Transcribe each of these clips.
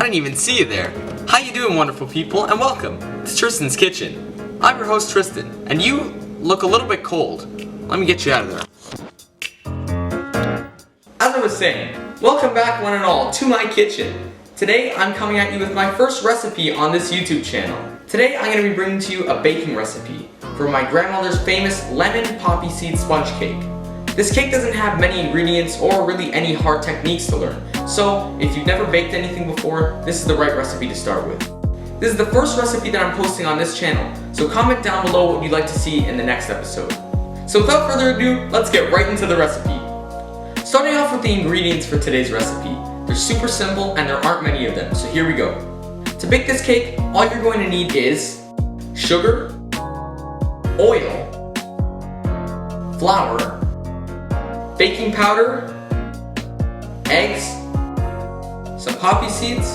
didn't even see you there. How you doing, wonderful people, and welcome to Tristan's Kitchen. I'm your host, Tristan, and you look a little bit cold. Let me get you out of there. As I was saying, welcome back one and all to my kitchen. Today I'm coming at you with my first recipe on this YouTube channel. Today I'm going to be bringing to you a baking recipe for my grandmother's famous lemon poppy seed sponge cake. This cake doesn't have many ingredients or really any hard techniques to learn, so if you've never baked anything before, this is the right recipe to start with. This is the first recipe that I'm posting on this channel, so comment down below what you'd like to see in the next episode. So without further ado, let's get right into the recipe. Starting off with the ingredients for today's recipe. They're super simple and there aren't many of them, so here we go. To bake this cake, all you're going to need is sugar, oil, flour, baking powder, eggs, some poppy seeds,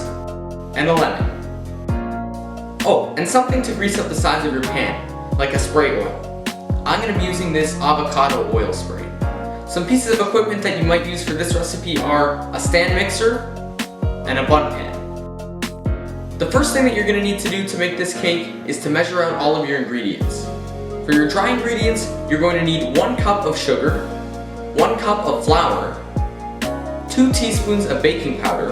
and a lemon. Oh, and something to grease up the sides of your pan, like a spray oil. I'm going to be using this avocado oil spray. Some pieces of equipment that you might use for this recipe are a stand mixer and a bun pan. The first thing that you're going to need to do to make this cake is to measure out all of your ingredients. For your dry ingredients, you're going to need 1 cup of sugar, 1 cup of flour, 2 teaspoons of baking powder,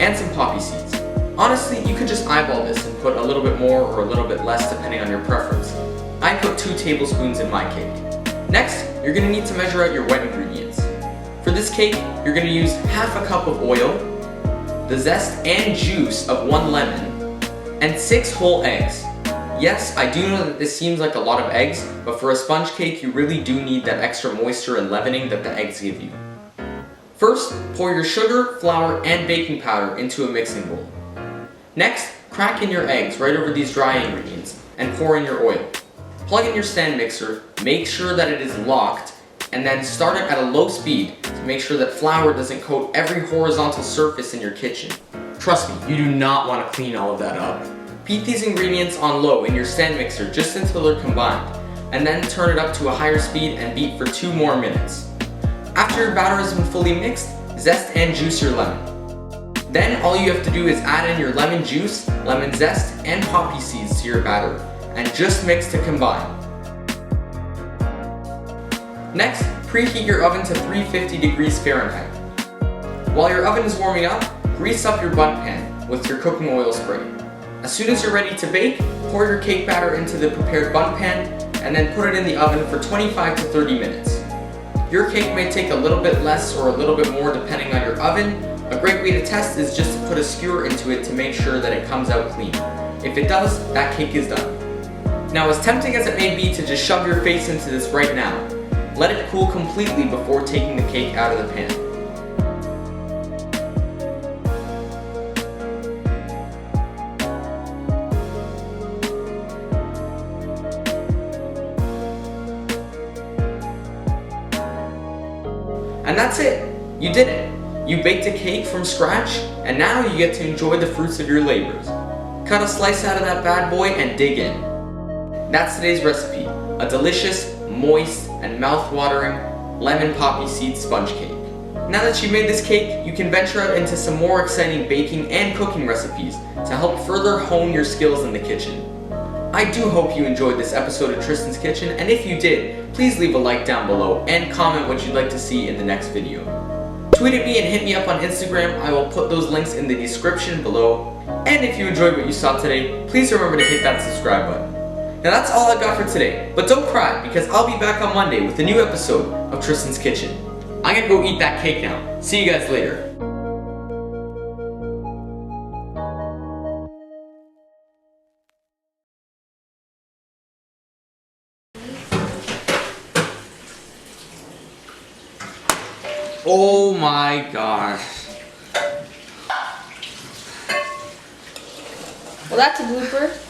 and some poppy seeds. Honestly, you could just eyeball this and put a little bit more or a little bit less depending on your preference. I put 2 tablespoons in my cake. Next, you're going to need to measure out your wet ingredients. For this cake, you're going to use half a cup of oil, the zest and juice of 1 lemon, and 6 whole eggs. Yes, I do know that this seems like a lot of eggs, but for a sponge cake, you really do need that extra moisture and leavening that the eggs give you. First, pour your sugar, flour, and baking powder into a mixing bowl. Next, crack in your eggs right over these dry ingredients and pour in your oil. Plug in your stand mixer, make sure that it is locked, and then start it at a low speed to make sure that flour doesn't coat every horizontal surface in your kitchen. Trust me, you do not want to clean all of that up. Heat these ingredients on low in your stand mixer just until they're combined, and then turn it up to a higher speed and beat for 2 more minutes. After your batter has been fully mixed, zest and juice your lemon. Then all you have to do is add in your lemon juice, lemon zest, and poppy seeds to your batter, and just mix to combine. Next, preheat your oven to 350 degrees Fahrenheit. While your oven is warming up, grease up your bun pan with your cooking oil spray. As soon as you're ready to bake, pour your cake batter into the prepared bun pan and then put it in the oven for 25 to 30 minutes. Your cake may take a little bit less or a little bit more depending on your oven. A great way to test is just to put a skewer into it to make sure that it comes out clean. If it does, that cake is done. Now, as tempting as it may be to just shove your face into this right now, let it cool completely before taking the cake out of the pan. And that's it! You did it! You baked a cake from scratch, and now you get to enjoy the fruits of your labors. Cut a slice out of that bad boy and dig in. That's today's recipe, a delicious, moist, and mouth-watering lemon poppy seed sponge cake. Now that you've made this cake, you can venture out into some more exciting baking and cooking recipes to help further hone your skills in the kitchen. I do hope you enjoyed this episode of Tristan's Kitchen, and if you did, please leave a like down below and comment what you'd like to see in the next video. Tweet at me and hit me up on Instagram. I will put those links in the description below. And if you enjoyed what you saw today, please remember to hit that subscribe button. Now that's all I've got for today, but don't cry because I'll be back on Monday with a new episode of Tristan's Kitchen. I'm gonna go eat that cake now. See you guys later. Oh my gosh. Well, that's a blooper.